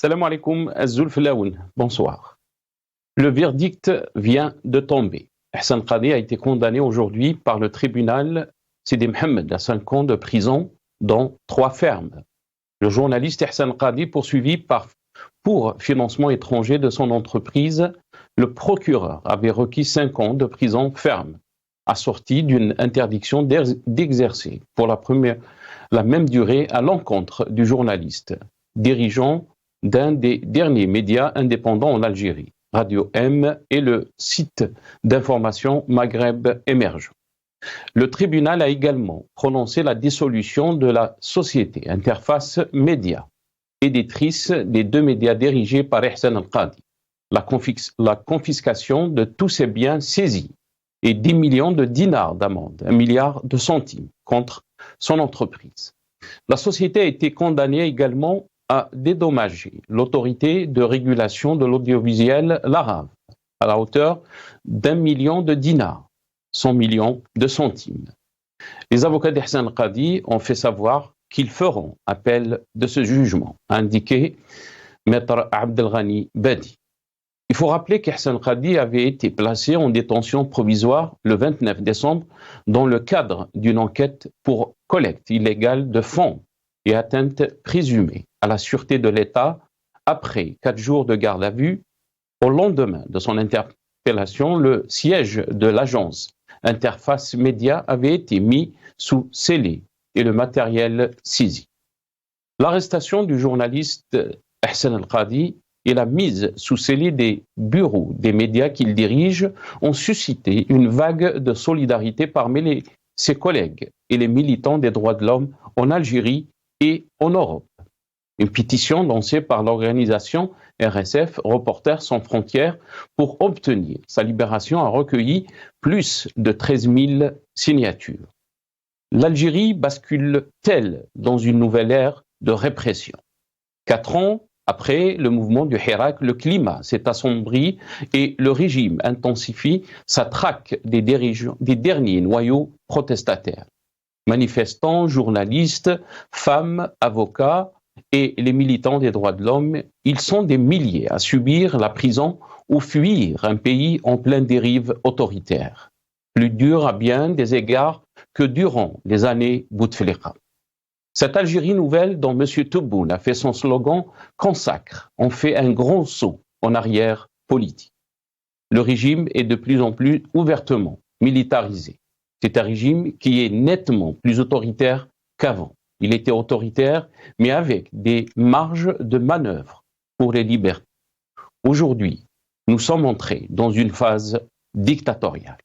Salam alaikum, Azul Filaoun. Bonsoir. Le verdict vient de tomber. Ihsan Qadi a été condamné aujourd'hui par le tribunal Sidi Mohamed à 5 ans de prison, dont 3 fermes. Le journaliste Ihsan Qadi, poursuivi pour financement étranger de son entreprise, le procureur avait requis 5 ans de prison ferme, assortie d'une interdiction d'exercer pour la même durée à l'encontre du journaliste, dirigeant d'un des derniers médias indépendants en Algérie, Radio M et le site d'information Maghreb Émergent. Le tribunal a également prononcé la dissolution de la société Interface Média, éditrice des 2 médias dirigés par Ihsan Al-Qadi, la confiscation de tous ses biens saisis et 10 millions de dinars d'amende, 1 milliard de centimes, contre son entreprise. La société a été condamnée également à dédommager l'autorité de régulation de l'audiovisuel, l'ARAV, à la hauteur d'1 million de dinars, 100 millions de centimes. Les avocats d'Ihsan Qadi ont fait savoir qu'ils feront appel de ce jugement, a indiqué Maître Abdelghani Badi. Il faut rappeler qu'Ihsan Qadi avait été placé en détention provisoire le 29 décembre dans le cadre d'une enquête pour collecte illégale de fonds et atteinte présumée à la sûreté de l'État après 4 jours de garde à vue. Au lendemain de son interpellation, le siège de l'agence Interface Média avait été mis sous scellé et le matériel saisi. L'arrestation du journaliste Ihsan Al-Qadi et la mise sous scellé des bureaux des médias qu'il dirige ont suscité une vague de solidarité parmi ses collègues et les militants des droits de l'homme en Algérie et en Europe. Une pétition lancée par l'organisation RSF, Reporters sans frontières, pour obtenir sa libération a recueilli plus de 13 000 signatures. L'Algérie bascule-t-elle dans une nouvelle ère de répression? 4 ans après le mouvement du Hirak, le climat s'est assombri et le régime intensifie sa traque des derniers noyaux protestataires. Manifestants, journalistes, femmes, avocats et les militants des droits de l'homme, ils sont des milliers à subir la prison ou fuir un pays en pleine dérive autoritaire. Plus dur à bien des égards que durant les années Bouteflika. Cette Algérie nouvelle dont M. Tebboune a fait son slogan consacre en fait un grand saut en arrière politique. Le régime est de plus en plus ouvertement militarisé. C'est un régime qui est nettement plus autoritaire qu'avant. Il était autoritaire, mais avec des marges de manœuvre pour les libertés. Aujourd'hui, nous sommes entrés dans une phase dictatoriale.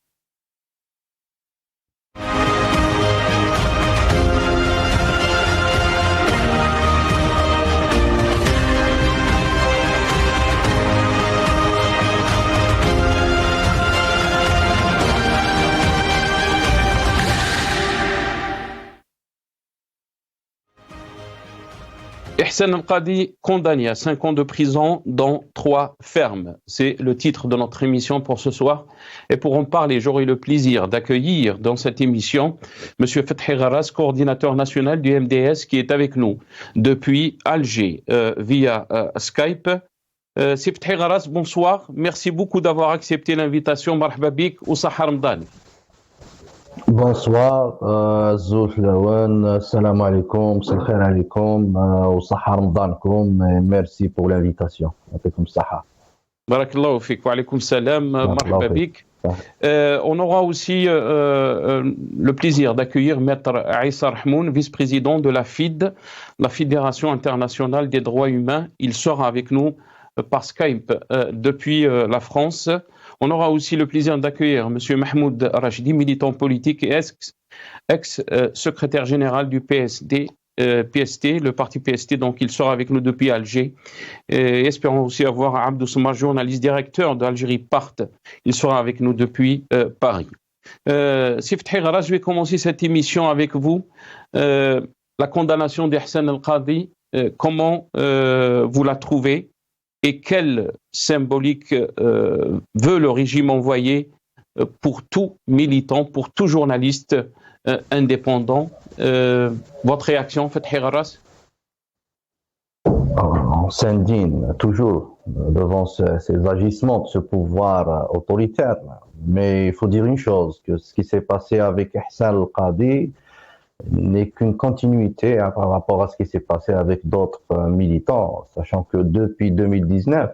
Ihsan Al-Qadi condamné à 5 ans de prison dans 3 fermes. C'est le titre de notre émission pour ce soir. Et pour en parler, j'aurai le plaisir d'accueillir dans cette émission M. Fethi Gharas, coordinateur national du MDS, qui est avec nous depuis Alger via Skype. Fethi Gharas, bonsoir. Merci beaucoup d'avoir accepté l'invitation. Marhaba bik ou Sahar Ramadan. Bonsoir, Zoul Filaoun, salam alaikum, c'est khair alaikum, ou sahar ramadankoum, et merci pour l'invitation. Alaikum sahar. Barakallahu fik, wa alaikum salam, marhaba bik. On aura aussi le plaisir d'accueillir Maître Aïssa Rahmoun, vice-président de la FID, la Fédération internationale des droits humains. Il sera avec nous par Skype depuis la France. On aura aussi le plaisir d'accueillir M. Mahmoud Rachidi, militant politique et ex-secrétaire général du PST, le parti PST, donc il sera avec nous depuis Alger. Et espérons aussi avoir Abdou Soumar, journaliste directeur d'Algérie Part. Il sera avec nous depuis Paris. Fethi Gharas, je vais commencer cette émission avec vous. La condamnation d'Ihsan Al-Qadi, comment vous la trouvez? Et quelle symbolique veut le régime envoyer pour tout militant, pour tout journaliste indépendant? Votre réaction, Fethi Gharas? on s'indigne toujours devant ces agissements de ce pouvoir autoritaire. Mais il faut dire une chose, que ce qui s'est passé avec Ihsan al-Qadi n'est qu'une continuité par rapport à ce qui s'est passé avec d'autres militants, sachant que depuis 2019,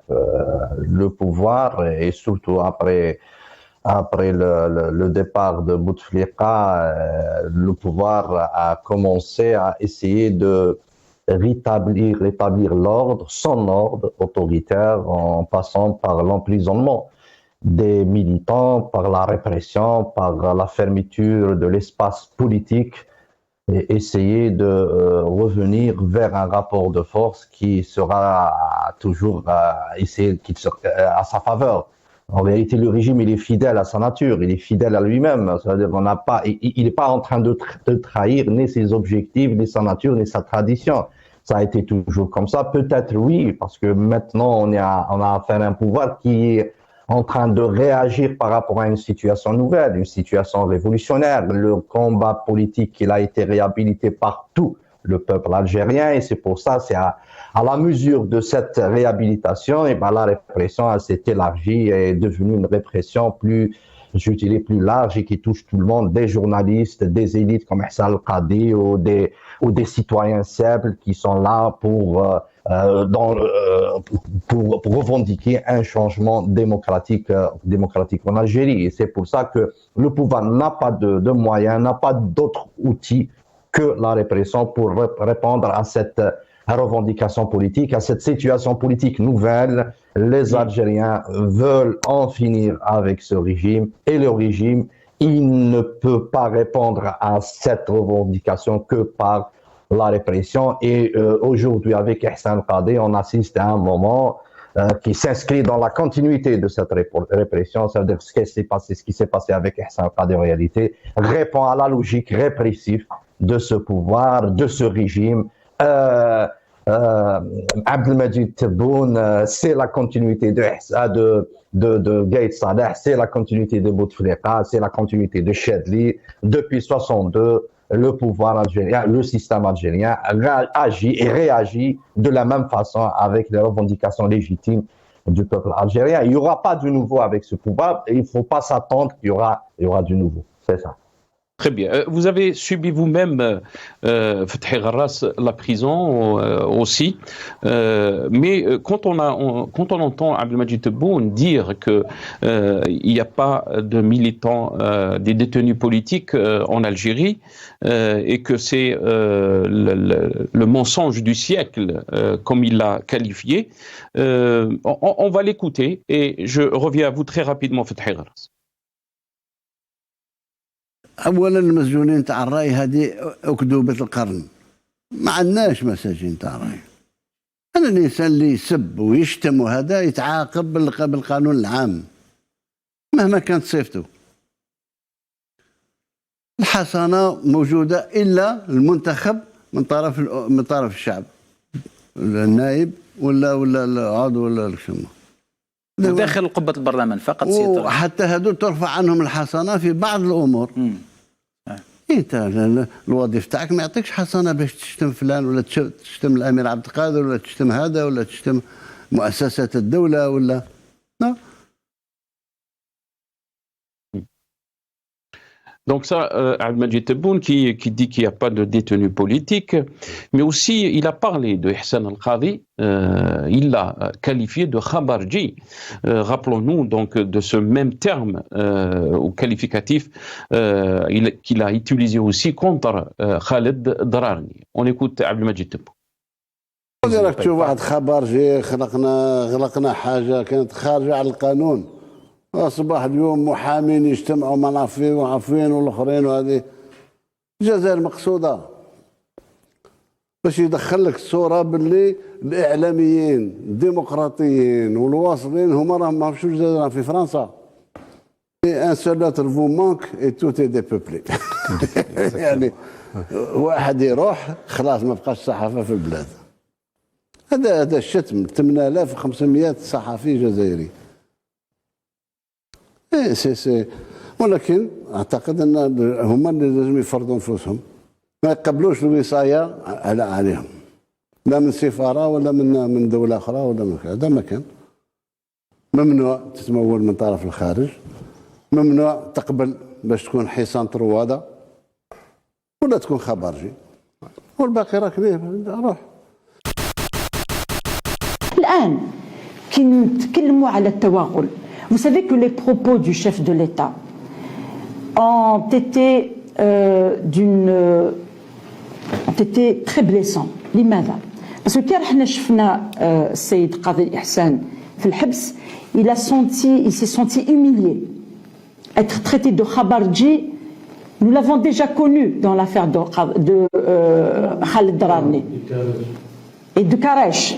le pouvoir, et surtout après le départ de Bouteflika, le pouvoir a commencé à essayer de rétablir l'ordre, son ordre autoritaire, en passant par l'emprisonnement des militants, par la répression, par la fermeture de l'espace politique, et essayer de revenir vers un rapport de force qui sera toujours à sa faveur. En réalité, le régime, il est fidèle à sa nature, il est fidèle à lui-même. C'est-à-dire il n'est pas en train de trahir ni ses objectifs, ni sa nature, ni sa tradition. Ça a été toujours comme ça. Peut-être oui, parce que maintenant, on a affaire à un pouvoir qui est en train de réagir par rapport à une situation nouvelle, une situation révolutionnaire. Le combat politique, il a été réhabilité par tout le peuple algérien, et c'est pour ça, c'est à la mesure de cette réhabilitation, et ben la répression, elle s'est élargie et est devenue une répression plus large et qui touche tout le monde, des journalistes, des élites comme Ihsan al-Qadi ou des citoyens simples qui sont là pour revendiquer un changement démocratique en Algérie. Et c'est pour ça que le pouvoir n'a pas de moyens, n'a pas d'autres outils que la répression pour répondre à cette revendication politique, à cette situation politique nouvelle. Les Algériens veulent en finir avec ce régime, et le régime, il ne peut pas répondre à cette revendication que par la répression. Et aujourd'hui, avec Ihsan al-Qadi, on assiste à un moment qui s'inscrit dans la continuité de cette répression. C'est-à-dire ce qui s'est passé avec Ihsan al-Qadi en réalité répond à la logique répressive de ce pouvoir, de ce régime. Abdelmadjid Tebboune, c'est la continuité de Gaïd Salah, c'est la continuité de Bouteflika, c'est la continuité de Chadli. Depuis 62, le pouvoir algérien, le système algérien agit et réagit de la même façon avec les revendications légitimes du peuple algérien. Il n'y aura pas de nouveau avec ce pouvoir, et il ne faut pas s'attendre qu'il y aura du nouveau. C'est ça. Très bien. Vous avez subi vous-même, Fethi Gharras, la prison aussi. Mais quand on entend Abdelmadjid Tebboune dire qu'il n'y a pas de militants, des détenus politiques en Algérie, et que c'est le mensonge du siècle, comme il l'a qualifié, on va l'écouter, et je reviens à vous très rapidement, Fethi Gharras. اولا المسجونين تاع الراي هذه اكذوبه القرن، ما عندناش مساجين تاع الراي. انا الانسان اللي يسب ويشتم وهذا يتعاقب بالقانون العام مهما كانت صفته. الحصانه موجوده الا المنتخب من طرف الشعب، النائب ولا العضو ولا الشمو داخل قبه البرلمان فقط. وحتى هذول ترفع عنهم الحصانه في بعض الامور. انت الوظيفه تاعك ما يعطيكش حصانه باش تشتم فلان ولا تشتم الامير عبد القادر ولا تشتم هذا ولا تشتم مؤسسات الدوله ولا لا. Donc ça, Abdelmadjid Tebboune qui dit qu'il n'y a pas de détenus politiques, mais aussi il a parlé de Ihsan al-Qadi, il l'a qualifié de Khabarji. Rappelons-nous donc de ce même terme au qualificatif qu'il a utilisé aussi contre Khaled Drarni. On écoute Abdelmadjid Tebboune. راك تشوف واحد خبرجي غلقنا حاجه كانت خارجه على القانون، أصبح اليوم محامين يجتمعوا مع العفوين والآخرين، وهذه الجزائر مقصودة باش يدخل لك الصورة باللي الإعلاميين الديمقراطيين والواصلين هما راهم ما مشوش الجزائر في فرنسا. ان سول لتر فو مانك اي تو تي ديبوبلي. يعني واحد يروح خلاص ما بقاش صحافة في البلاد. هذا الشتم 8500 صحفي جزائري. سي ولكن اعتقد ان هما اللي لازم يفرضوا نفوسهم، ما يقبلوش الوصايه عليهم. لا من سفاره ولا من دوله اخرى ولا من هذا ما كان. ممنوع تتمول من طرف الخارج، ممنوع تقبل باش تكون حصان طروادة ولا تكون خبرجي، والباقي راك بيه روح. الآن كي نتكلموا على التوغل، vous savez que les propos du chef de l'État ont été très blessants. لماذا؟ parce que كي رحنا شفنا السيد قاضي إحسان في الحبس، il s'est senti humilié. Être traité de Khabarji, nous l'avons déjà connu dans l'affaire de Khaled Drarni et de Karesh.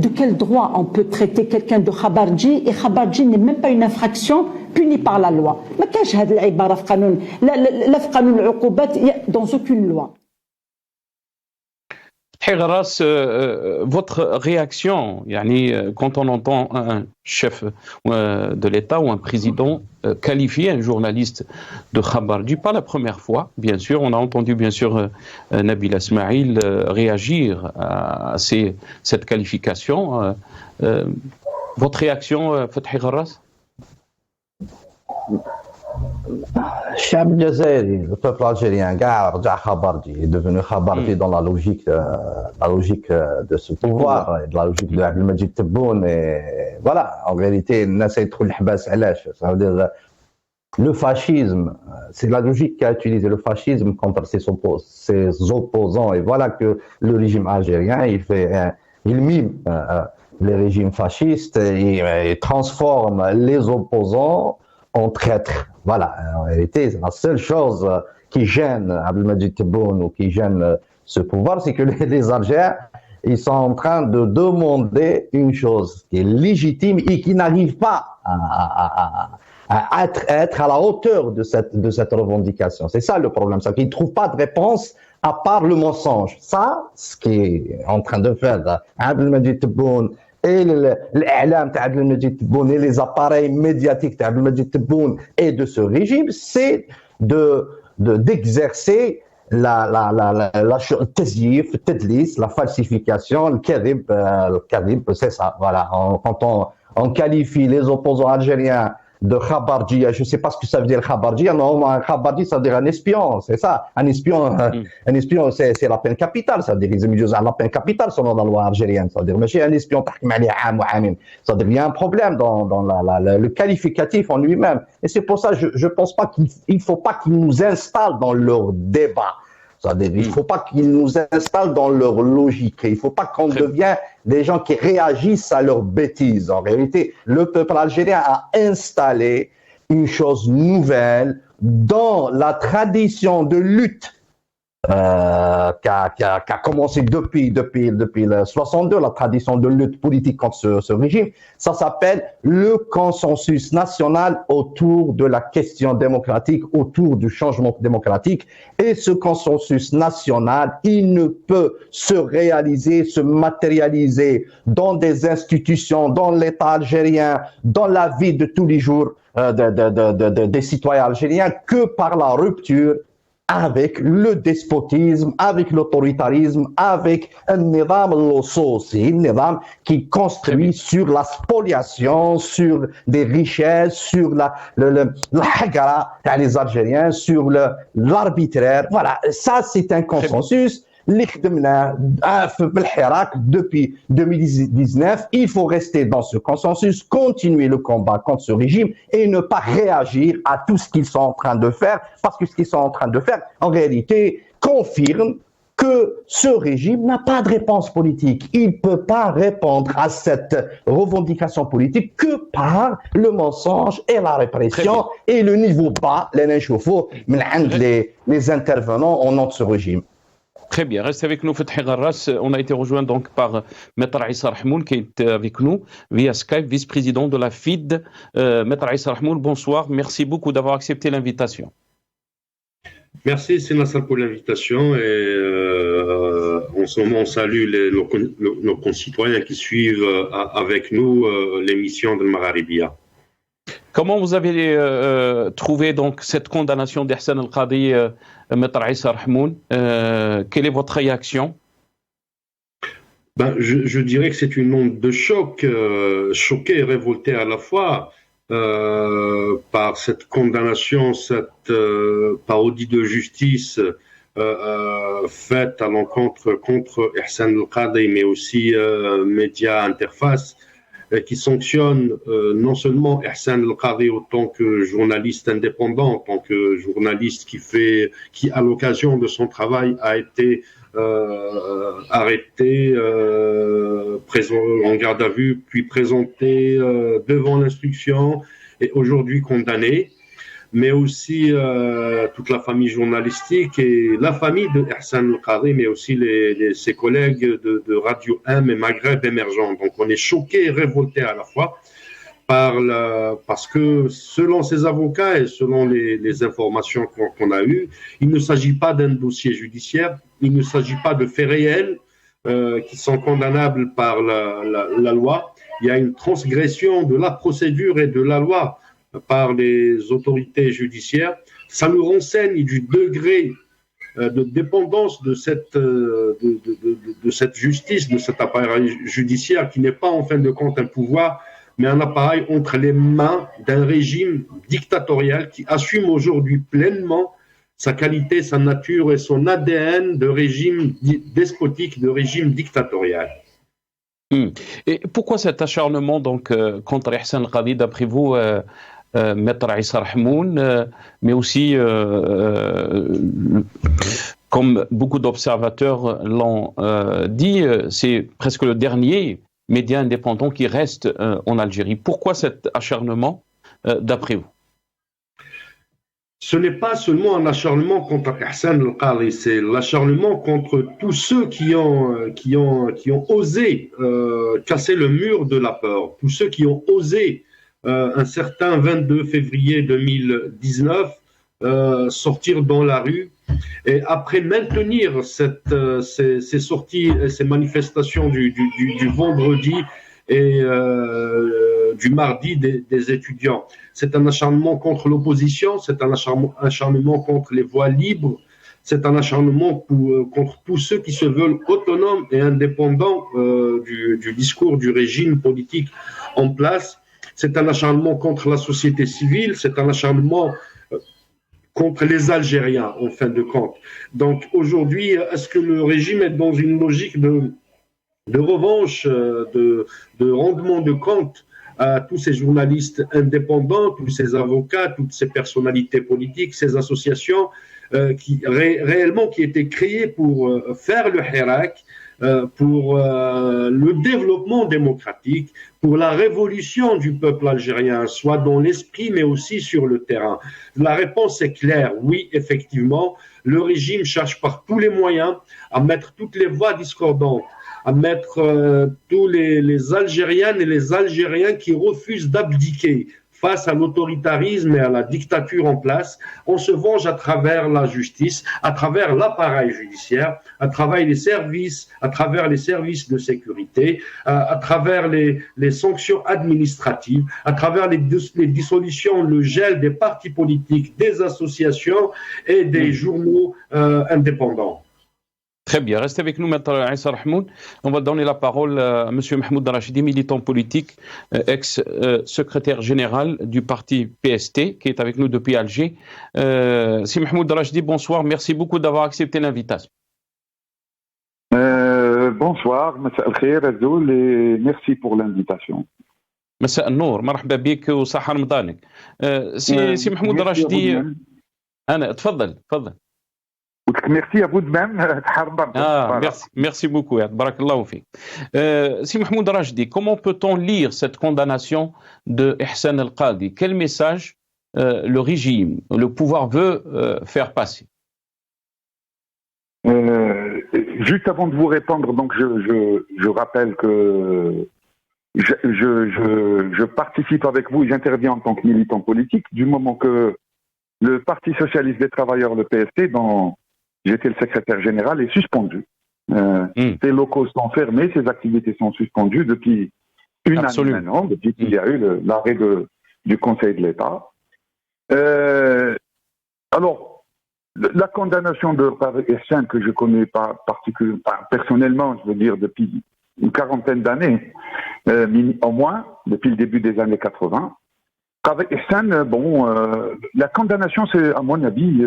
De quel droit on peut traiter quelqu'un de Khabarji, et Khabarji n'est même pas une infraction punie par la loi. ما كانش هذه العبارة في قانون، لا في قانون العقوبات dans aucune loi. Gharas, votre réaction, quand on entend un chef de l'État ou un président qualifier un journaliste de Khabarji, pas la première fois, bien sûr, on a entendu bien sûr Nabil Ismail réagir à cette qualification. Votre réaction, Fethi Gharas? الشعب الجزائري, le peuple algérien, رجع خبرجي, est devenu خبرجي dans la logique de ce pouvoir, de la logique de Abdelmajid Tebboune. Et voilà, en vérité, الناس يدخل الحباس علاش? Ça veut dire le fascisme, c'est la logique qu'a utilisé le fascisme contre ses opposants. Et voilà que le régime algérien, il mime les régimes fascistes, il transforme les opposants en traîtres. Voilà, en réalité, c'est la seule chose qui gêne Abdelmajid Tebboune ou qui gêne ce pouvoir, c'est que les Algériens, ils sont en train de demander une chose qui est légitime et qui n'arrive pas à être à la hauteur de cette revendication. C'est ça le problème, c'est qu'ils ne trouvent pas de réponse à part le mensonge. Ça, ce qui est en train de faire Abdelmajid Tebboune et l'A'lam d'Abdelmajid Tebboune et les appareils médiatiques d'Abdelmajid Tebboune et de ce régime, c'est d'exercer le tazyif, le tadlis, la falsification, le kadhib, c'est ça. Voilà. Quand on qualifie les opposants algériens de Khabarji, je ne sais pas ce que ça veut dire Khabarji. Non, un Khabarji, ça veut dire un espion, c'est ça. Un espion, c'est la peine capitale. Ça veut dire qu'ils ont mis la peine capitale selon la loi algérienne. Ça veut dire, mais un espion, ça veut dire, il y a un problème dans le qualificatif en lui-même. Et c'est pour ça, je ne pense pas qu'il ne faut pas qu'ils nous installent dans leur débat. C'est-à-dire, il ne faut pas qu'ils nous installent dans leur logique. Il ne faut pas qu'on devienne des gens qui réagissent à leurs bêtises. En réalité, le peuple algérien a installé une chose nouvelle dans la tradition de lutte qui a commencé depuis le 62, la tradition de lutte politique contre ce régime. Ça s'appelle le consensus national autour de la question démocratique, autour du changement démocratique. Et ce consensus national, il ne peut se réaliser, se matérialiser dans des institutions, dans l'État algérien, dans la vie de tous les jours des citoyens algériens que par la rupture avec le despotisme, avec l'autoritarisme, avec un nizam lososi, un nizam qui construit sur la spoliation, sur des richesses, sur la hagara des Algériens, sur l'arbitraire. Voilà, ça c'est un consensus. Depuis 2019, il faut rester dans ce consensus, continuer le combat contre ce régime et ne pas réagir à tout ce qu'ils sont en train de faire, parce que ce qu'ils sont en train de faire, en réalité, confirme que ce régime n'a pas de réponse politique. Il ne peut pas répondre à cette revendication politique que par le mensonge et la répression et le niveau bas, les intervenants au nom de ce régime. Très bien, restez avec nous, Fethi Gharas. On a été rejoint donc par Maître Issa Rahmoul qui est avec nous via Skype, vice-président de la FID. Maître Issa Rahmoul, bonsoir. Merci beaucoup d'avoir accepté l'invitation. Merci, c'est Nasser pour l'invitation. Et en ce moment, on salue nos concitoyens qui suivent avec nous l'émission de Magharibia. Comment vous avez trouvé donc cette condamnation d'Ihsan El-Qadi, Maître Issa Rahmoul? Quelle est votre réaction? Je dirais que c'est une onde de choc, choqué et révolté à la fois par cette condamnation, cette parodie de justice faite à l'encontre contre Ihsan El-Qadi, mais aussi Média Interface, qui sanctionne non seulement Ihsan El-Qadi en tant que journaliste indépendant, en tant que journaliste qui à l'occasion de son travail a été arrêté, en garde à vue, puis présenté devant l'instruction et aujourd'hui condamné, mais aussi toute la famille journalistique et la famille de Ihsan El-Qadi, mais aussi ses collègues de Radio 1 et Maghreb émergent. Donc on est choqué et révolté à la fois parce que selon ses avocats et selon les informations qu'on a eues, il ne s'agit pas d'un dossier judiciaire, il ne s'agit pas de faits réels qui sont condamnables par la loi. Il y a une transgression de la procédure et de la loi par les autorités judiciaires. Ça nous renseigne du degré de dépendance de cette justice, de cet appareil judiciaire qui n'est pas en fin de compte un pouvoir, mais un appareil entre les mains d'un régime dictatorial qui assume aujourd'hui pleinement sa qualité, sa nature et son ADN de régime despotique, de régime dictatorial. Et pourquoi cet acharnement donc contre Ihsan El-Qadi, d'après vous, Maître Issa Rahmoun, mais aussi, comme beaucoup d'observateurs l'ont dit, c'est presque le dernier média indépendant qui reste en Algérie. Pourquoi cet acharnement, d'après vous? Ce n'est pas seulement un acharnement contre Ihsan El-Qadi, c'est l'acharnement contre tous ceux qui ont osé casser le mur de la peur, tous ceux qui ont osé un certain 22 février 2019 sortir dans la rue et après maintenir ces sorties, ces manifestations du vendredi et du mardi des étudiants. C'est un acharnement contre l'opposition, c'est un acharnement contre les voix libres, c'est un acharnement contre tous ceux qui se veulent autonomes et indépendants du discours du régime politique en place. C'est un acharnement contre la société civile, c'est un acharnement contre les Algériens, en fin de compte. Donc aujourd'hui, est-ce que le régime est dans une logique de revanche, de rendement de compte à tous ces journalistes indépendants, tous ces avocats, toutes ces personnalités politiques, ces associations qui étaient créées pour faire le hirak, pour le développement démocratique, pour la révolution du peuple algérien, soit dans l'esprit mais aussi sur le terrain. La réponse est claire, oui, effectivement, le régime cherche par tous les moyens à mettre toutes les voix discordantes, à mettre tous les Algériennes et les Algériens qui refusent d'abdiquer face à l'autoritarisme et à la dictature en place. On se venge à travers la justice, à travers l'appareil judiciaire, à travers les services de sécurité, à travers les sanctions administratives, à travers les dissolutions, le gel des partis politiques, des associations et des journaux indépendants. Très bien, restez avec nous, Maître Issa Rahmoun. On va donner la parole à M. Mahmoud Rachidi, militant politique, ex-secrétaire général du parti PST, qui est avec nous depuis Alger. Si Mahmoud Rachidi, bonsoir, merci beaucoup d'avoir accepté l'invitation. Bonsoir, Massa al-Khair Azoul, et merci pour l'invitation. مساء النور، مرحبا بك وصحة رمضانك. سي محمود راشدي، أنا تفضل. Merci à vous de même. Merci beaucoup. Barakallahu fik. Si Mahmoud Rachdi, comment peut-on lire cette condamnation de Ihsan El-Qadi? Quel message le régime, le pouvoir veut faire passer? Juste avant de vous répondre, donc je rappelle que je participe avec vous et j'interviens en tant que militant politique du moment que le Parti Socialiste des Travailleurs, le PST, dont j'étais le secrétaire général, est suspendu. Ses locaux sont fermés, ses activités sont suspendues depuis une année maintenant, depuis qu'il y a eu l'arrêt du Conseil de l'État. Alors, la condamnation de Ihsan, que je connais pas particulièrement, personnellement, je veux dire, depuis une quarantaine d'années, au moins, depuis le début des années 80. Avec Ihsan, la condamnation, c'est, à mon avis,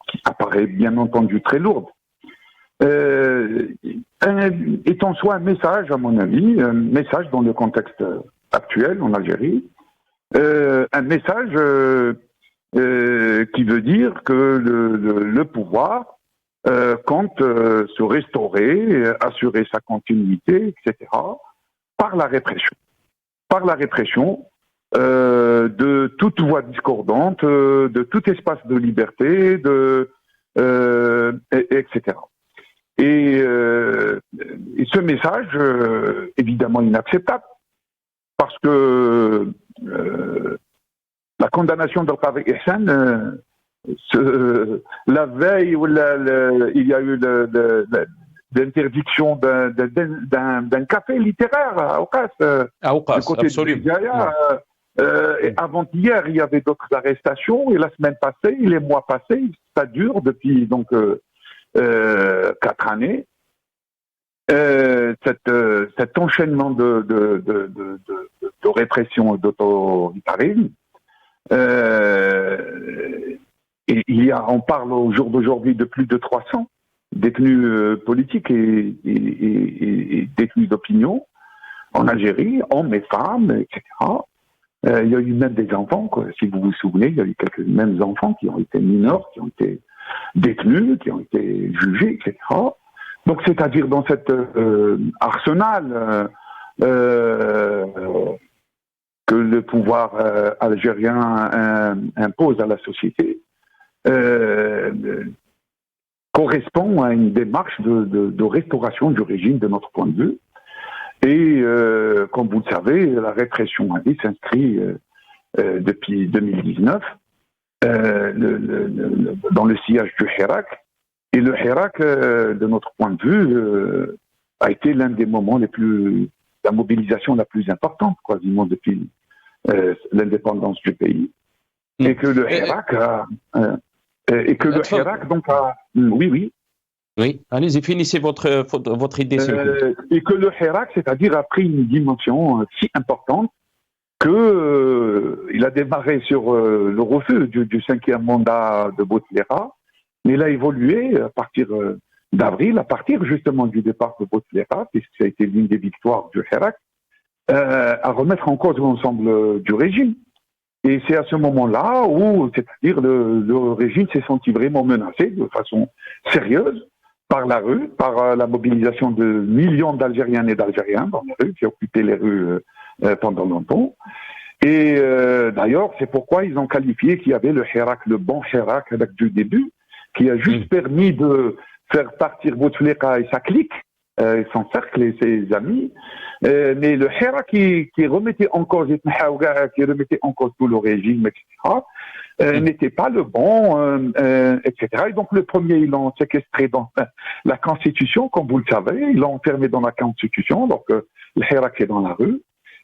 qui apparaît bien entendu très lourde, est en soi un message, à mon avis, un message dans le contexte actuel en Algérie, un message qui veut dire que le pouvoir compte se restaurer, assurer sa continuité, etc., par la répression. Par la répression de toute voix discordante, de tout espace de liberté, etc. Et ce message, évidemment inacceptable, parce que la condamnation de Qadi Ihsan, la veille où il y a eu l'interdiction d'un café littéraire à Ouqas, du côté de Béjaïa. Et avant-hier, il y avait d'autres arrestations, et la semaine passée, les mois passés, ça dure depuis donc 4 années. Cet enchaînement de répression et d'autoritarisme. Et on parle au jour d'aujourd'hui de plus de 300 détenus politiques et détenus d'opinion en Algérie, hommes et femmes, etc. Il y a eu même des enfants, quoi. Si vous vous souvenez, il y a eu quelques mêmes enfants qui ont été mineurs, qui ont été détenus, qui ont été jugés, etc. Donc, c'est-à-dire dans cet arsenal que le pouvoir algérien impose à la société, correspond à une démarche de restauration du régime de notre point de vue. Et comme vous le savez, la répression s'inscrit depuis 2019 dans le sillage du Hirak. Et le Hirak, de notre point de vue, a été l'un des moments la mobilisation la plus importante, quasiment depuis l'indépendance du pays. Et que le Hirak oui. Oui, allez-y, finissez votre idée. Et que le Hirak, c'est-à-dire, a pris une dimension si importante que il a démarré sur le refus du 5e mandat de Bouteflika, mais il a évolué à partir d'avril, à partir justement du départ de Bouteflika, puisque ça a été l'une des victoires du Hirak, à remettre en cause l'ensemble du régime. Et c'est à ce moment-là où, c'est-à-dire, le régime s'est senti vraiment menacé de façon sérieuse par la rue, par la mobilisation de millions d'Algériennes et d'Algériens dans les rues, qui occupaient les rues pendant longtemps. Et d'ailleurs, c'est pourquoi ils ont qualifié qu'il y avait le Hirak, le bon Hirak du début, qui a juste permis de faire partir Bouteflika et sa clique, son cercle et ses amis, mais le Hirak qui remettait en cause tout le régime, etc., n'était pas le bon, etc. Et donc le premier, ils l'ont séquestré dans la Constitution, comme vous le savez, ils l'ont enfermé dans la Constitution, donc le Hirak est dans la rue.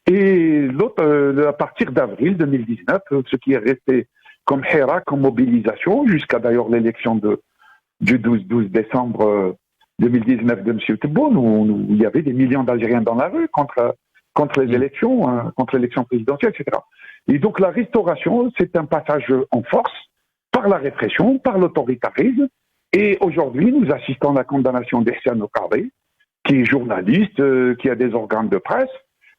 Et l'autre, à partir d'avril 2019, ce qui est resté comme Hirak, comme mobilisation, jusqu'à d'ailleurs l'élection du 12 décembre 2019 de M. Tebboune, où il y avait des millions d'Algériens dans la rue contre les élections, contre l'élection présidentielle, etc. Et donc la restauration, c'est un passage en force par la répression, par l'autoritarisme. Et aujourd'hui, nous assistons à la condamnation d'Ihsan Qadi, qui est journaliste, qui a des organes de presse,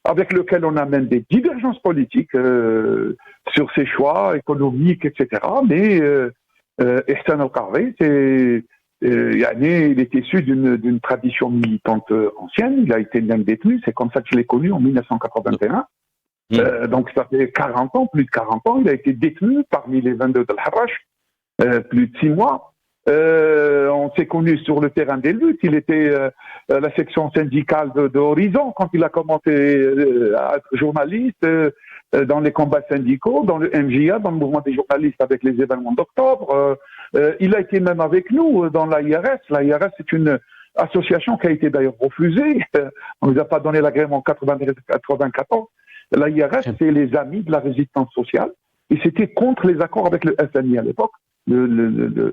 avec lequel on a même des divergences politiques sur ses choix économiques, etc. Mais Ihsan Qadi, il est issu d'une tradition militante ancienne. Il a été même détenu. C'est comme ça que je l'ai connu en 1981. Donc ça fait 40 ans, plus de 40 ans. Il a été détenu parmi les 22 de l'Harrach, plus de 6 mois. On s'est connus sur le terrain des luttes. Il était à la section syndicale de Horizon quand il a commencé à être journaliste dans les combats syndicaux, dans le MJA, dans le mouvement des journalistes avec les événements d'octobre. Il a été même avec nous dans l'AIRS. L'AIRS, c'est une association qui a été d'ailleurs refusée. On ne nous a pas donné l'agrément en 94. L'AIRS, c'est les amis de la résistance sociale. Et c'était contre les accords avec le FMI à l'époque, le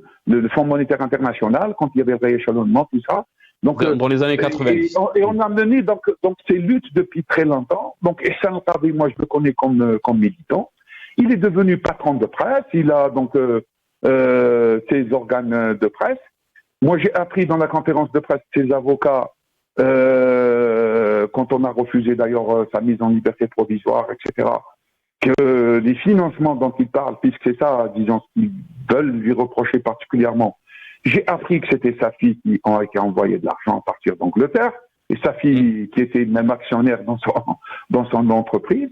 Fonds monétaire international, quand il y avait le rééchelonnement, tout ça. Donc, dans les années 90. Et on a mené donc ces luttes depuis très longtemps. Donc Ihsan al-Qadi, moi je le connais comme militant. Il est devenu patron de presse. Il a donc ses organes de presse. Moi j'ai appris dans la conférence de presse de ses avocats, quand on a refusé d'ailleurs sa mise en liberté provisoire, etc., que les financements dont il parle, puisque c'est ça, disons, ce qu'ils veulent lui reprocher particulièrement, j'ai appris que c'était sa fille qui a envoyé de l'argent à partir d'Angleterre, et sa fille qui était même actionnaire dans son entreprise.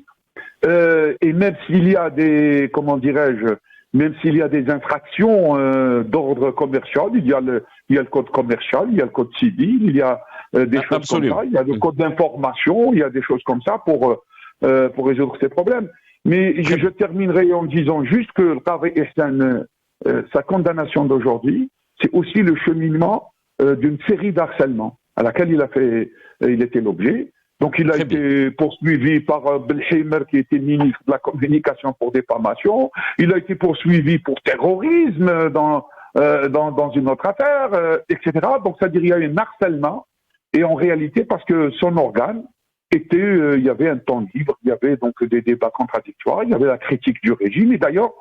Et même s'il y a des, comment dirais-je, même s'il y a des infractions d'ordre commercial, il y a le code commercial, il y a le code civil, il y a des choses comme ça, il y a le code d'information, il y a des choses comme ça pour résoudre ces problèmes. Mais je terminerai en disant juste que le Qadi Ihsan, sa condamnation d'aujourd'hui, c'est aussi le cheminement d'une série d'harcèlements à laquelle il était l'objet. Donc il a été poursuivi par Belhimer, qui était ministre de la communication, pour diffamation. Il a été poursuivi pour terrorisme dans une autre affaire, etc. Donc c'est-à-dire il y a eu un harcèlement, et en réalité parce que son organe était, il y avait un temps libre, il y avait donc des débats contradictoires, il y avait la critique du régime, et d'ailleurs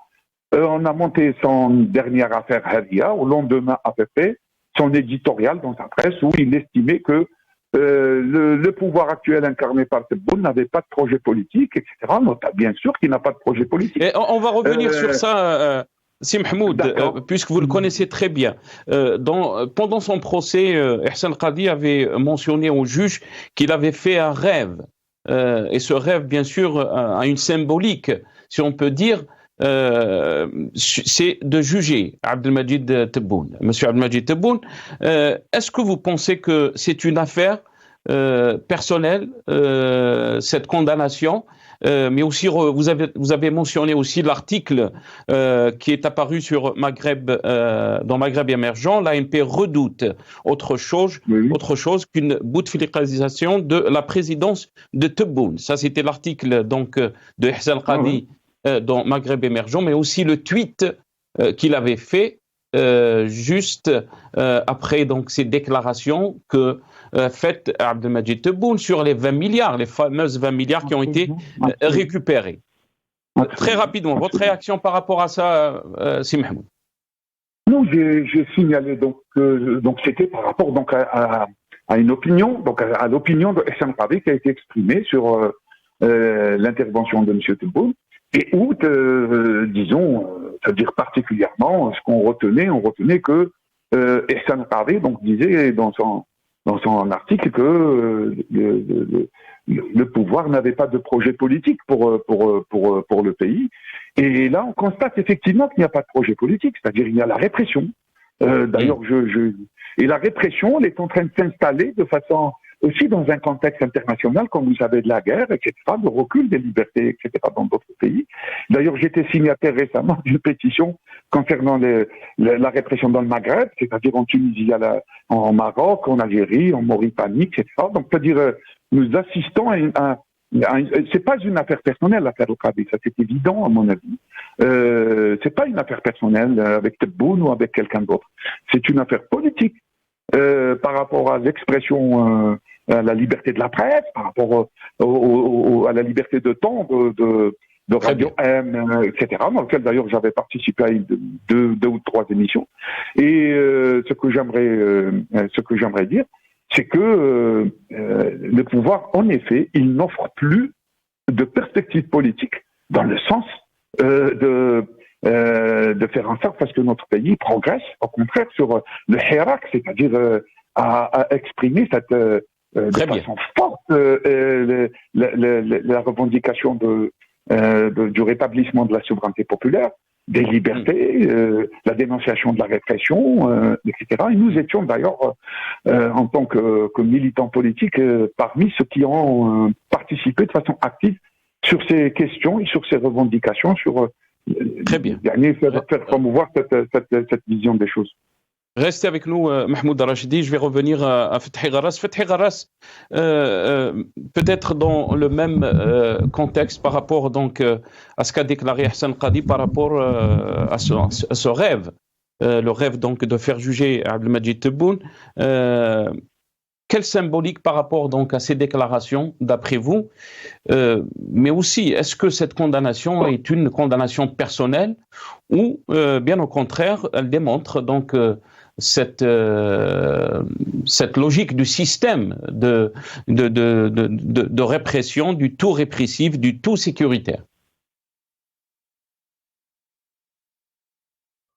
on a monté son dernière affaire Hadia au lendemain à peu près, son éditorial dans sa presse, où il estimait que le pouvoir actuel incarné par Tebboune n'avait pas de projet politique, etc. Nota bien sûr qu'il n'a pas de projet politique. Et on va revenir sur ça, Si Mahmoud, puisque vous le connaissez très bien. Pendant son procès, Ihsan al-Qadi avait mentionné au juge qu'il avait fait un rêve. Et ce rêve, bien sûr, a une symbolique, si on peut dire, c'est de juger Abdelmajid Tebboune. Monsieur Abdelmajid Tebboune, est-ce que vous pensez que c'est une affaire personnelle, cette condamnation, mais aussi vous avez mentionné aussi l'article qui est apparu sur Maghreb, dans Maghreb émergent. L'ANP redoute autre chose qu'une bouteflikarisation de la présidence de Tebboune. Ça, c'était l'article donc de Ihsan al-Qadi dans Maghreb émergent, mais aussi le tweet qu'il avait fait juste après donc ces déclarations que faites Abdelmajid Tebboune sur les 20 milliards, les fameuses 20 milliards qui ont été récupérés. Très rapidement, votre réaction par rapport à ça, Si Mahmoud? Non, j'ai signalé donc c'était par rapport donc à une opinion, donc à l'opinion de Ihsan al-Qadi qui a été exprimée sur l'intervention de M. Tebboune. Et où, disons, c'est-à-dire particulièrement, ce qu'on retenait que Ihsan al-Qadi donc disait dans son article que le pouvoir n'avait pas de projet politique pour le pays. Et là, on constate effectivement qu'il n'y a pas de projet politique, c'est-à-dire il y a la répression. D'ailleurs, et la répression, elle est en train de s'installer de façon aussi dans un contexte international, comme vous savez, de la guerre, etc., de recul des libertés, etc., dans d'autres pays. D'ailleurs, j'étais signataire récemment d'une pétition concernant la répression dans le Maghreb, c'est-à-dire en Tunisie, en Maroc, en Algérie, en Mauritanie, etc. Donc, c'est-à-dire, nous assistons à c'est pas une affaire personnelle, l'affaire al-Qadi, ça c'est évident à mon avis. C'est pas une affaire personnelle avec Tebboune ou avec quelqu'un d'autre. C'est une affaire politique. Par rapport à l'expression, à la liberté de la presse, par rapport à la liberté de temps de Radio M, etc., dans lequel d'ailleurs j'avais participé à deux ou trois émissions. Et ce que j'aimerais dire, c'est que le pouvoir, en effet, il n'offre plus de perspective politique dans le sens de faire en sorte parce que notre pays progresse, au contraire, sur le hirak, c'est-à-dire à exprimer de façon forte la revendication du rétablissement de la souveraineté populaire, des libertés, la dénonciation de la répression, etc. Et nous étions d'ailleurs, en tant que militants politiques, parmi ceux qui ont participé de façon active sur ces questions et sur ces revendications, sur Très bien. Faire promouvoir cette vision des choses. Restez avec nous, Mahmoud Rachidi. Je vais revenir à Fethi Gharas. Fethi Gharas, peut-être dans le même contexte par rapport donc à ce qu'a déclaré Ihsan al-Qadi par rapport à ce rêve, le rêve donc de faire juger Abdelmajid Tebboune. quelle symbolique par rapport donc à ces déclarations, d'après vous, mais aussi, est-ce que cette condamnation est une condamnation personnelle ou, bien au contraire, elle démontre donc cette logique du système de répression, du tout répressif, du tout sécuritaire?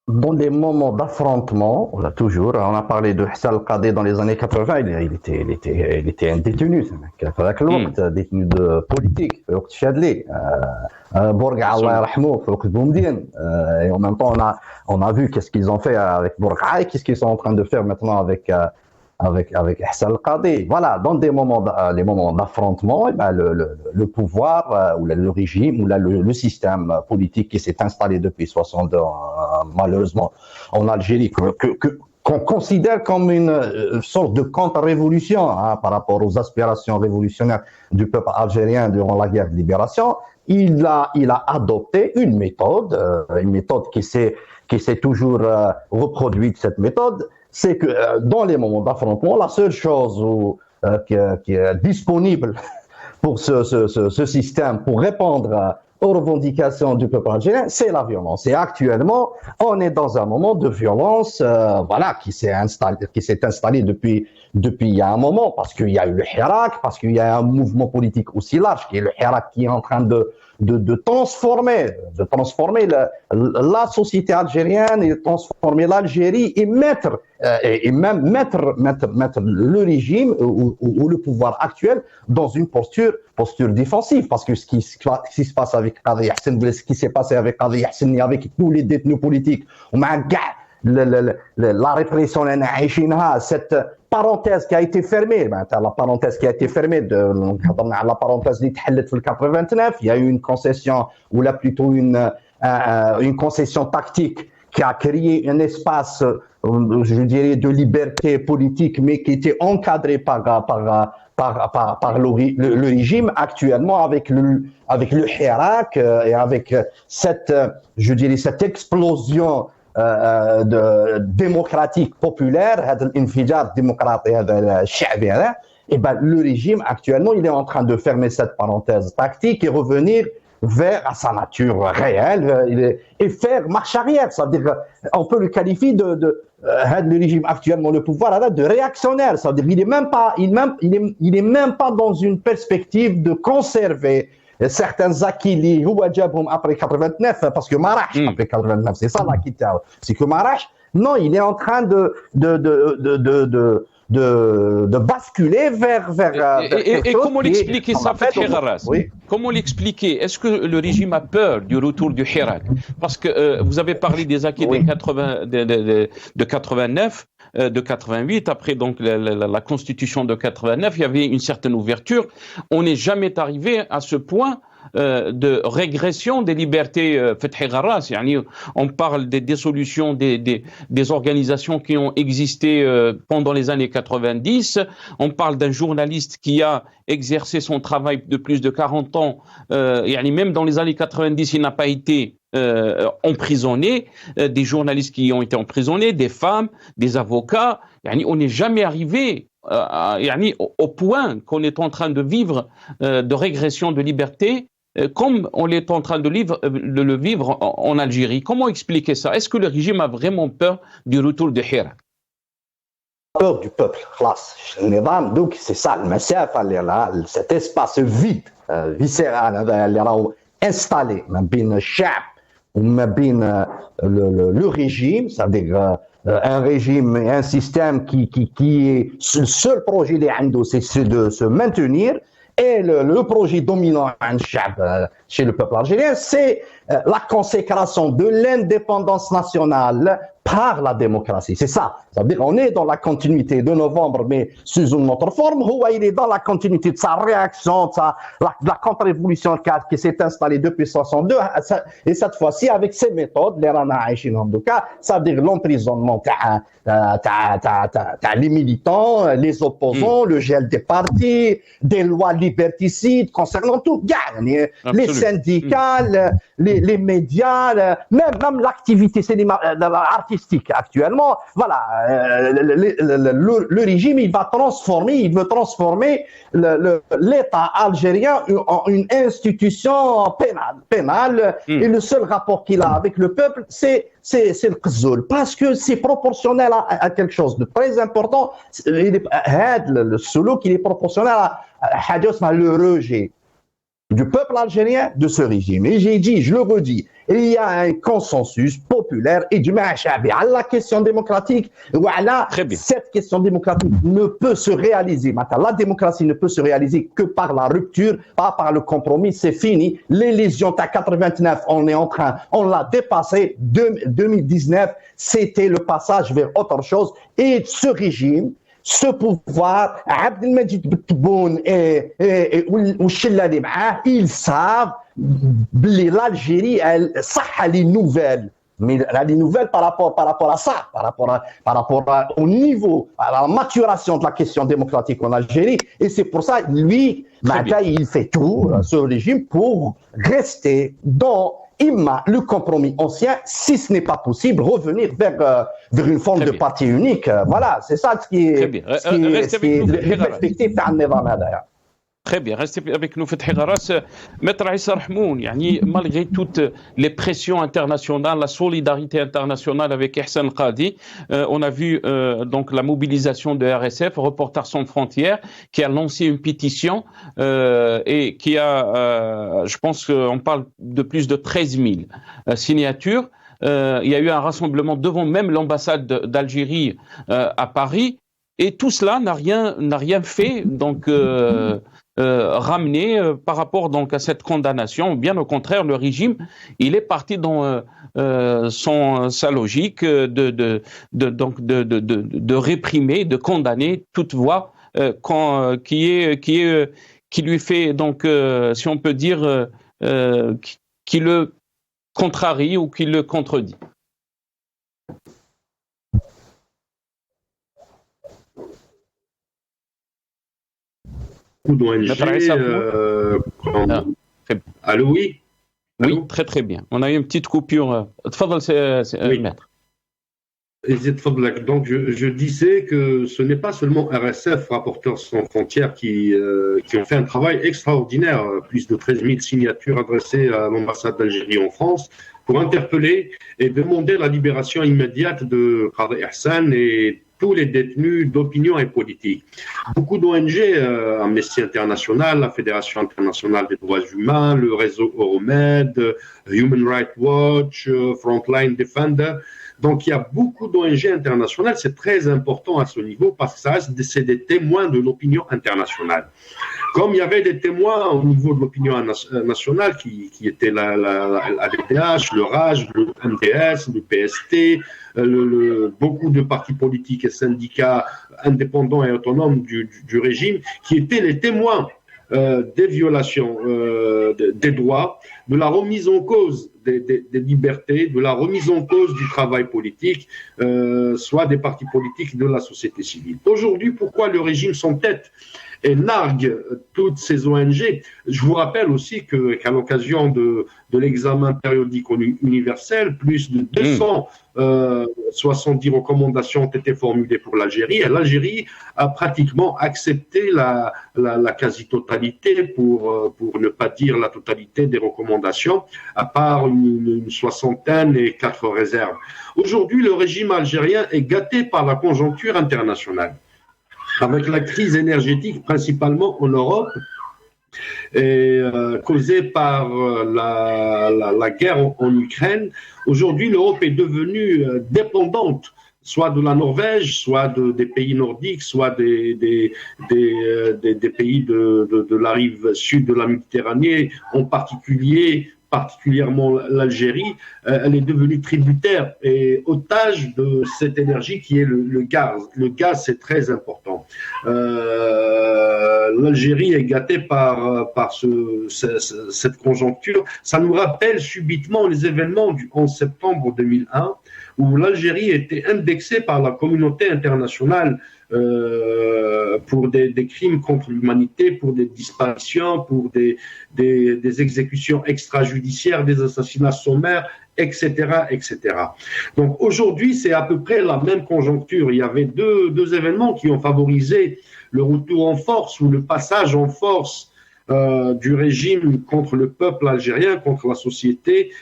Dans des moments d'affrontement, on a parlé de Hissal Qadi dans les années 80, il était un détenu, détenu de politique, في وقت شادلي, Bourgaï, Allah yarhamou, في وقت Boumediene, et en même temps on a vu qu'est-ce qu'ils ont fait avec Bourgaï, qu'est-ce qu'ils sont en train de faire maintenant avec Hissal Qadi. Voilà, dans les moments d'affrontement, le pouvoir ou le régime ou le système politique qui s'est installé depuis 62 ans, malheureusement en Algérie, qu'on considère comme une sorte de contre-révolution par rapport aux aspirations révolutionnaires du peuple algérien durant la guerre de libération, il a adopté une méthode qui s'est toujours reproduite, cette méthode. C'est que dans les moments d'affrontement, la seule chose qui est disponible pour ce système, pour répondre aux revendications du peuple algérien, c'est la violence. Et actuellement, on est dans un moment de violence, qui s'est installé depuis il y a un moment, parce qu'il y a eu le Hirak, parce qu'il y a un mouvement politique aussi large, qui est le Hirak, qui est en train de transformer la société algérienne, et de transformer l'Algérie et mettre le régime ou le pouvoir actuel dans une posture défensive, parce que ce qui se passe avec Qadi Yassine, ce qui s'est passé avec Qadi Yassine et avec tous les détenus politiques, la répression, cette parenthèse qui a été fermée, la parenthèse qui a été fermée la parenthèse qui a été fermée 89, il y a eu une concession, ou là plutôt une concession tactique qui a créé un espace, je dirais, de liberté politique, mais qui était encadré par le régime actuellement avec le Hirak et avec cette explosion démocratique populaire, l'infijar démocratique et le régime actuellement il est en train de fermer cette parenthèse tactique et revenir vers sa nature réelle et faire marche arrière. Ça veut dire on peut le qualifier le régime actuellement le pouvoir de réactionnaire. Ça veut dire il est même pas dans une perspective de conserver certains acquis liés après 89, parce que Marach après 89, c'est ça l'acquis, c'est que Marach, non, il est en train de basculer vers et comment l'expliquer ça, Fethi Gharras? Comment l'expliquer? Est-ce que le régime a peur du retour du Hirak? Parce que vous avez parlé des acquis de 89, de 88, après donc la constitution de 89, il y avait une certaine ouverture. On n'est jamais arrivé à ce point de régression des libertés. Fethi Gharras, on parle des dissolutions des organisations qui ont existé pendant les années 90. On parle d'un journaliste qui a exercé son travail de plus de 40 ans. Même dans les années 90, il n'a pas été emprisonnés, des journalistes qui ont été emprisonnés, des femmes, des avocats. On n'est jamais arrivé au point qu'on est en train de vivre de régression de liberté comme on est en train de le vivre en Algérie. Comment expliquer ça? Est-ce que le régime a vraiment peur du retour de Hirak? Peur du peuple, donc c'est ça, cet espace vide, viscéral, installé, le régime, c'est-à-dire un régime et un système qui est le seul projet c'est de se maintenir, et le projet dominant chez le peuple algérien, c'est la consécration de l'indépendance nationale par la démocratie. C'est ça. C'est-à-dire qu'on est dans la continuité de novembre, mais sous une autre forme. Il est dans la continuité de sa réaction, de la contre-révolution qui s'est installée depuis 62, et cette fois-ci avec ses méthodes, les Rana Aïchin, c'est-à-dire l'emprisonnement les militants, les opposants, le gel des partis, des lois liberticides concernant tout, les syndicats, les médias, même l'activité, c'est l'article statistiques actuellement, voilà, le régime, il veut transformer l'État algérien en une institution pénale, et le seul rapport qu'il a avec le peuple, c'est le qzoul, parce que c'est proportionnel à quelque chose de très important. Le solo qui est proportionnel à le rejet du peuple algérien de ce régime. Et j'ai dit, je le redis, il y a un consensus populaire et du Ma'achabi à la question démocratique. Voilà, cette question démocratique ne peut se réaliser. Maintenant, la démocratie ne peut se réaliser que par la rupture, pas par le compromis. C'est fini. L'élision à 89, on l'a dépassé. 2019, c'était le passage vers autre chose. Et ce régime, ce pouvoir, Abdelmajid Tebboune et Chilla li معاه, ils savent que l'Algérie, elle, ça a les nouvelles. Mais les nouvelles par rapport à ça, par rapport au niveau, à la maturation de la question démocratique en Algérie. Et c'est pour ça, lui, il fait tout, ce régime, pour rester dans le compromis ancien, si ce n'est pas possible, revenir vers une forme de parti unique. Voilà, c'est ça ce qui est l'effectif de النظام هذا. Très bien, restez avec nous, Fethi Gharas. Maître Issa Rahmoun, malgré toutes les pressions internationales, la solidarité internationale avec Ihsan Qadi, on a vu donc la mobilisation de RSF, Reporters sans frontières, qui a lancé une pétition et qui a, je pense qu'on parle de plus de 13 000 signatures. Il y a eu un rassemblement devant même l'ambassade d'Algérie à Paris, et tout cela n'a rien fait, donc ramener par rapport donc à cette condamnation. Bien au contraire, le régime, il est parti dans sa logique de réprimer, de condamner toute voix qui lui fait donc, si on peut dire, qui le contrarie ou qui le contredit. Beaucoup d'ONG. Allô, oui. Oui, très très bien. On a eu une petite coupure. Oui. Maître. Donc je disais que ce n'est pas seulement RSF, Reporters sans frontières, qui ont fait un travail extraordinaire, plus de 13 000 signatures adressées à l'ambassade d'Algérie en France pour interpeller et demander la libération immédiate de Qadi Ihsan et tous les détenus d'opinion et politique. Beaucoup d'ONG, Amnesty International, la Fédération internationale des droits humains, le réseau Euromed, Human Rights Watch, Frontline Defender. Donc il y a beaucoup d'ONG internationales, c'est très important à ce niveau parce que c'est des témoins de l'opinion internationale. Comme il y avait des témoins au niveau de l'opinion nationale qui étaient l'ADPH, le RAJ, le MDS, le PST, beaucoup de partis politiques et syndicats indépendants et autonomes du régime qui étaient les témoins des violations des droits, de la remise en cause des libertés, de la remise en cause du travail politique, soit des partis politiques de la société civile. Aujourd'hui, pourquoi le régime s'entête et nargue toutes ces ONG? Je vous rappelle aussi qu'à l'occasion de l'examen périodique universel, plus de 270 recommandations ont été formulées pour l'Algérie, et l'Algérie a pratiquement accepté la quasi-totalité, pour ne pas dire la totalité des recommandations, à part une soixantaine et 4 réserves. Aujourd'hui, le régime algérien est gâté par la conjoncture internationale, avec la crise énergétique principalement en Europe, et causée par la guerre en Ukraine. Aujourd'hui, l'Europe est devenue dépendante, soit de la Norvège, soit des pays nordiques, soit des pays de la rive sud de la Méditerranée, en particulièrement l'Algérie. Elle est devenue tributaire et otage de cette énergie qui est le gaz. Le gaz, c'est très important. L'Algérie est gâtée par cette conjoncture. Ça nous rappelle subitement les événements du 11 septembre 2001, où l'Algérie était indexée par la communauté internationale pour des crimes contre l'humanité, pour des disparitions, pour des exécutions extrajudiciaires, des assassinats sommaires, etc., etc. Donc aujourd'hui, c'est à peu près la même conjoncture. Il y avait deux événements qui ont favorisé le retour en force ou le passage en force du régime contre le peuple algérien, contre la société.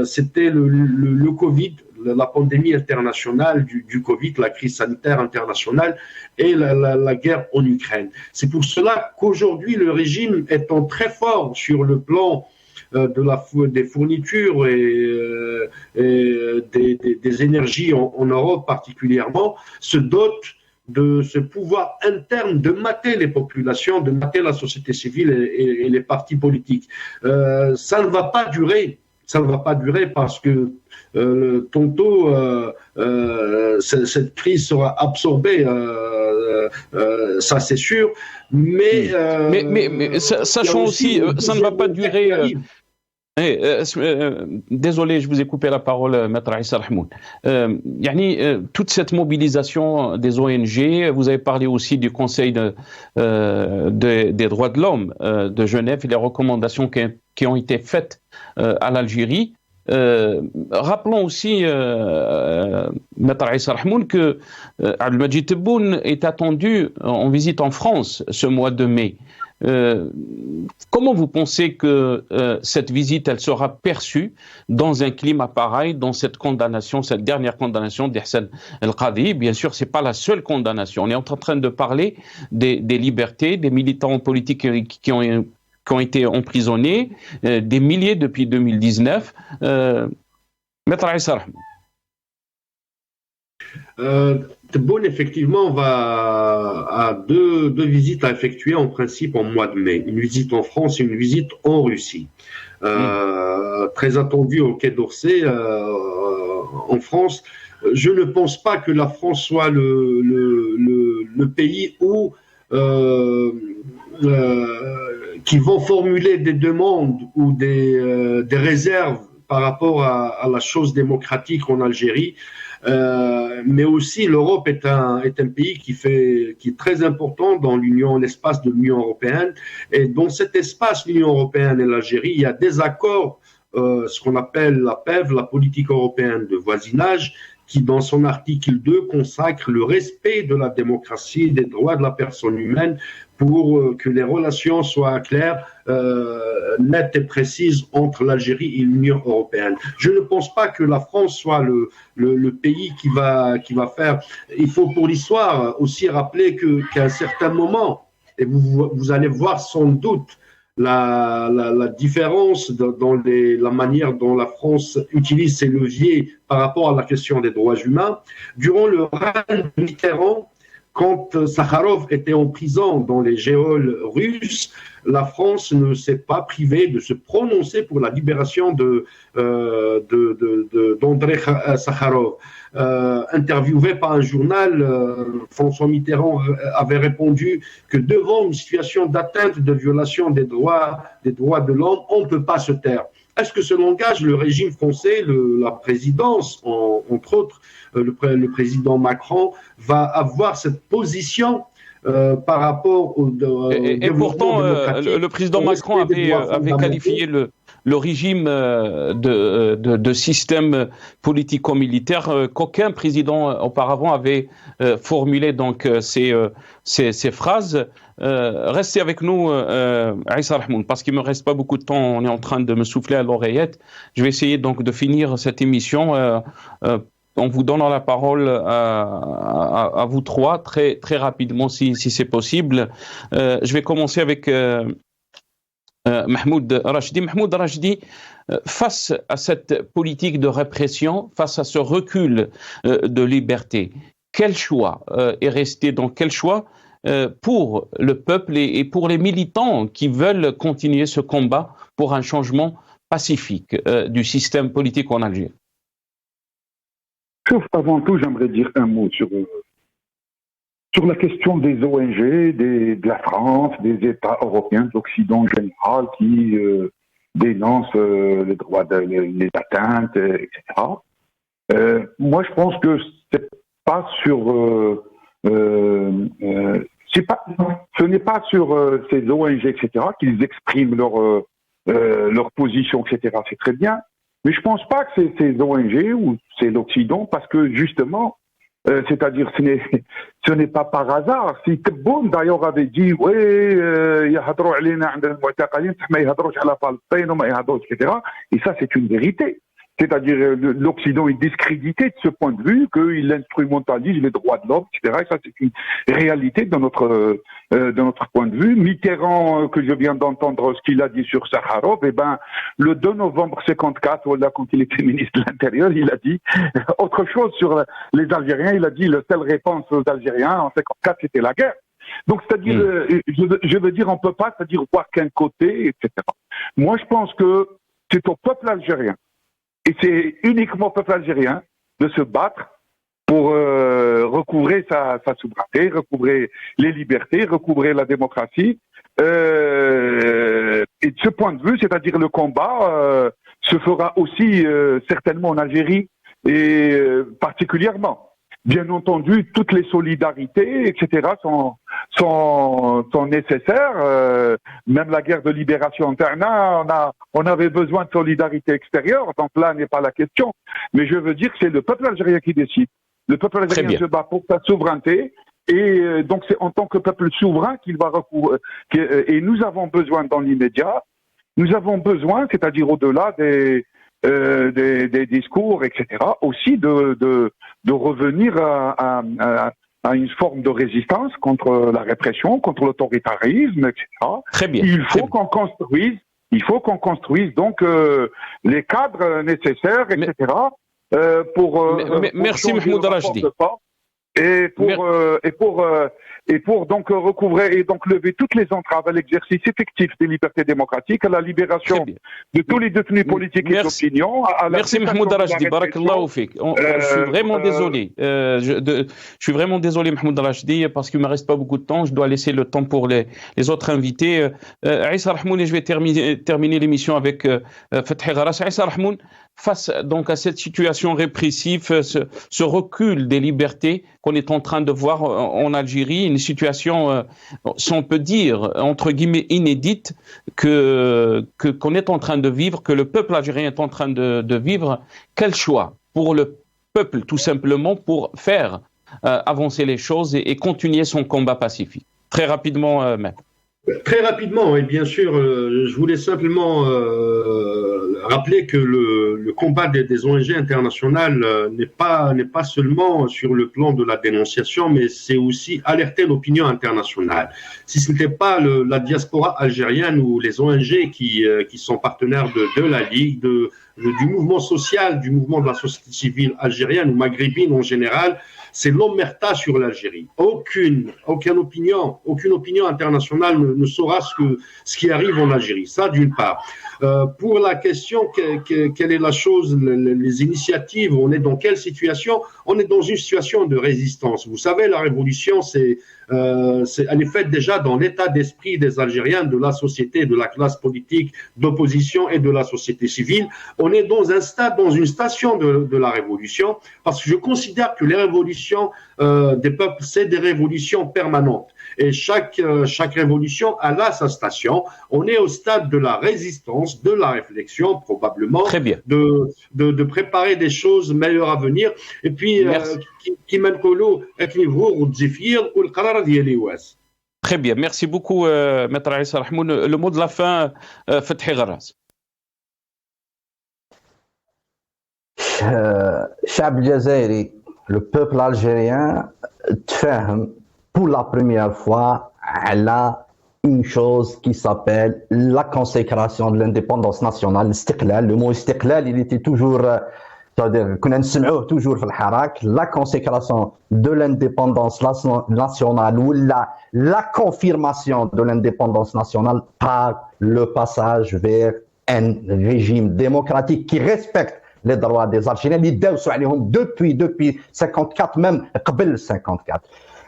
C'était le Covid, la pandémie internationale du Covid, la crise sanitaire internationale et la guerre en Ukraine. C'est pour cela qu'aujourd'hui, le régime étant très fort sur le plan des fournitures et des énergies en Europe particulièrement, se dote de ce pouvoir interne de mater les populations, de mater la société civile et les partis politiques. Ça ne va pas durer. Ça ne va pas durer parce que tantôt cette crise sera absorbée, ça c'est sûr. Mais sachant aussi, ça ne va pas durer. Désolé, je vous ai coupé la parole, Maître Issa Rahmoun. Toute cette mobilisation des ONG, vous avez parlé aussi du Conseil des droits de l'homme de Genève et les recommandations qui ont été faites à l'Algérie. Rappelons aussi, Maître Issa Rahmoun, que Abdelmadjid Tebboune est attendu en visite en France ce mois de mai. Comment vous pensez que cette visite, elle sera perçue dans un climat pareil, dans cette condamnation, cette dernière condamnation d'Ihsan El-Qadi? Bien sûr, c'est pas la seule condamnation. On est en train de parler des libertés, des militants politiques qui ont été emprisonnés, des milliers depuis 2019. Maître Issa Rahmoun. Tebboune, effectivement, a deux visites à effectuer en principe en mois de mai. Une visite en France et une visite en Russie. Très attendue au Quai d'Orsay en France. Je ne pense pas que la France soit le pays où qui vont formuler des demandes ou des réserves par rapport à la chose démocratique en Algérie. Mais aussi l'Europe est un pays qui est très important dans l'espace de l'Union européenne, et dans cet espace, l'Union européenne et l'Algérie, il y a des accords, ce qu'on appelle la PEV, la politique européenne de voisinage, qui dans son article 2 consacre le respect de la démocratie, des droits de la personne humaine, pour que les relations soient claires, nettes et précises entre l'Algérie et l'Union européenne. Je ne pense pas que la France soit le pays qui va faire. Il faut pour l'histoire aussi rappeler qu'à un certain moment, et vous allez voir sans doute la différence dans la manière dont la France utilise ses leviers par rapport à la question des droits humains. Durant le règne de Mitterrand, quand Sakharov était en prison dans les geôles russes, la France ne s'est pas privée de se prononcer pour la libération d'Andrei Sakharov. Interviewé par un journal, François Mitterrand avait répondu que devant une situation d'atteinte, de violation des droits de l'homme, on ne peut pas se taire. Est-ce que ce langage, le régime français, la présidence, entre autres, le président Macron, va avoir cette position par rapport au et pourtant, le président Macron avait qualifié le régime de système politico-militaire qu'aucun président auparavant avait formulé donc ces phrases. Restez avec nous, Issa Rahmoun, parce qu'il ne me reste pas beaucoup de temps. On est en train de me souffler à l'oreillette. Je vais essayer donc de finir cette émission en vous donnant la parole à vous trois très, très rapidement si c'est possible. Je vais commencer avec Mahmoud Rachdi. Mahmoud Rachdi, face à cette politique de répression, face à ce recul de liberté, quel choix est resté, donc quel choix pour le peuple et pour les militants qui veulent continuer ce combat pour un changement pacifique du système politique en Algérie? Sauf avant tout, j'aimerais dire un mot sur la question des ONG, de la France, des États européens, de l'Occident en général, qui dénoncent les droits, les atteintes, etc. Moi, je pense que c'est pas sur ce n'est pas sur ces ONG, etc., qu'ils expriment leur position, etc. C'est très bien. Mais je pense pas que c'est ces ONG ou c'est l'Occident, parce que justement, c'est-à-dire ce n'est pas par hasard. Si Tebboune d'ailleurs avait dit oui, يهضروا علينا عند المعتقلين ما يهضروش على فلسطين وما يهضروش, etc. Et ça c'est une vérité. C'est-à-dire l'Occident est discrédité de ce point de vue, qu'il instrumentalise les droits de l'homme, etc. Et ça, c'est une réalité de notre point de vue. Mitterrand, que je viens d'entendre ce qu'il a dit sur Sakharov, eh ben, le 2 novembre 54, voilà, quand il était ministre de l'Intérieur, il a dit autre chose sur les Algériens. Il a dit la seule réponse aux Algériens en 54, c'était la guerre. Donc, c'est-à-dire, je veux dire, on peut pas, c'est-à-dire voir qu'un côté, etc. Moi, je pense que c'est au peuple algérien. Et c'est uniquement au peuple algérien de se battre pour recouvrer sa souveraineté, recouvrer les libertés, recouvrer la démocratie. Et de ce point de vue, c'est-à-dire le combat se fera aussi certainement en Algérie et particulièrement. Bien entendu, toutes les solidarités, etc., sont nécessaires. Même la guerre de libération interne, on avait besoin de solidarité extérieure, donc là n'est pas la question. Mais je veux dire que c'est le peuple algérien qui décide. Le peuple algérien se bat pour sa souveraineté, et donc c'est en tant que peuple souverain qu'il va recouvrir. Et nous avons besoin dans l'immédiat, nous avons besoin, c'est-à-dire au-delà des discours, etc., aussi de revenir à une forme de résistance contre la répression, contre l'autoritarisme, etc. Très bien. Il faut qu'on construise donc les cadres nécessaires, etc. Merci Mahmoud Rachdi. Et pour donc recouvrer et donc lever toutes les entraves à l'exercice effectif des libertés démocratiques, à la libération de tous les détenus politiques et d'opinion. Merci Mahmoud Rachdi, barakallahu fik. Je suis vraiment désolé. Je suis vraiment désolé Mahmoud Rachdi, parce qu'il ne me reste pas beaucoup de temps. Je dois laisser le temps pour les autres invités. Issa Rahmoun, et je vais terminer l'émission avec Fethi Gharas. Issa Rahmoun, face donc à cette situation répressive, ce recul des libertés qu'on est en train de voir en Algérie, une situation, si on peut dire, entre guillemets, inédite, qu'on est en train de vivre, que le peuple algérien est en train de vivre. Quel choix pour le peuple, tout simplement, pour faire avancer les choses et continuer son combat pacifique? Très rapidement, Maître. Très rapidement, et bien sûr, je voulais simplement rappeler que le combat des ONG internationales n'est pas seulement sur le plan de la dénonciation, mais c'est aussi alerter l'opinion internationale. Si ce n'était pas la diaspora algérienne ou les ONG qui sont partenaires de la Ligue, du mouvement social, du mouvement de la société civile algérienne ou maghrébine en général, c'est l'omerta sur l'Algérie. Aucune opinion internationale ne saura ce qui arrive en Algérie. Ça, d'une part. Pour la question, quelle est la chose, les initiatives, on est dans quelle situation? On est dans une situation de résistance. Vous savez, la révolution, elle est faite déjà dans l'état d'esprit des Algériens, de la société, de la classe politique, d'opposition et de la société civile. On est dans une station de la révolution, parce que je considère que les révolutions des peuples, c'est des révolutions permanentes. Et chaque révolution a là sa station. On est au stade de la résistance, de la réflexion, probablement, de préparer des choses meilleures à venir. Et puis, très bien, merci beaucoup, Maître Issa Rahmoun. Le mot de la fin, Fethi Gharas. الشعب الجزائري, le peuple algérien تفاهم pour la première fois à une chose qui s'appelle la consécration de l'indépendance nationale, l'istiqlal. Le mot istiqlal, il était toujours, toujours la consécration de l'indépendance nationale ou la confirmation de l'indépendance nationale par le passage vers un régime démocratique qui respecte les droits des Algériens, depuis 54, même قبل 54.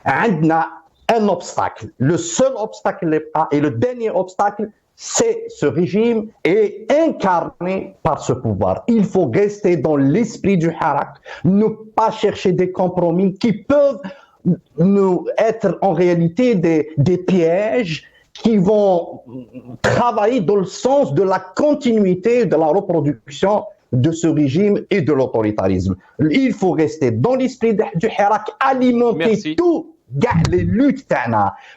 عندنا un obstacle. Le seul obstacle et le dernier obstacle, c'est ce régime est incarné par ce pouvoir. Il faut rester dans l'esprit du Harak, ne pas chercher des compromis qui peuvent nous être en réalité des pièges qui vont travailler dans le sens de la continuité de la reproduction de ce régime et de l'autoritarisme. Il faut rester dans l'esprit du Hirak, alimenter tout les luttes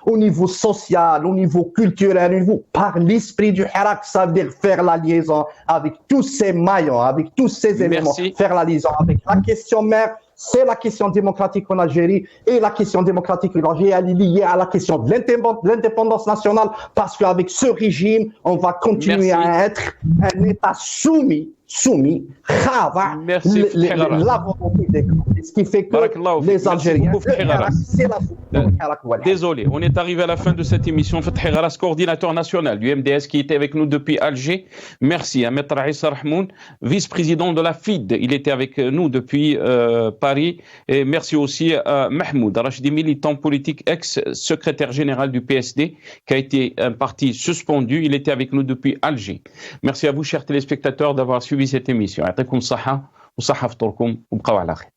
au niveau social, au niveau culturel, au niveau par l'esprit du Hirak, ça veut dire faire la liaison avec tous ces maillons, avec tous ces éléments, faire la liaison avec la question mère. C'est la question démocratique en Algérie, et la question démocratique en Algérie elle est liée à la question de l'indépendance nationale, parce qu'avec ce régime, on va continuer à être un État soumis la volonté des grands. Ce qui fait que les Algériens, c'est la Désolé, on est arrivé à la fin de cette émission. Fethi Gharas, coordinateur national du MDS, qui était avec nous depuis Alger. Merci à Maître Issa Rahmoun, vice-président de la FID. Il était avec nous depuis Paris. Et merci aussi à Mahmoud Rachdi, militant politique, ex-secrétaire général du PSD, qui a été un parti suspendu. Il était avec nous depuis Alger. Merci à vous, chers téléspectateurs, d'avoir suivi cette émission. يعطيكم الصحة وصحة فطوركم وبقوا على خير.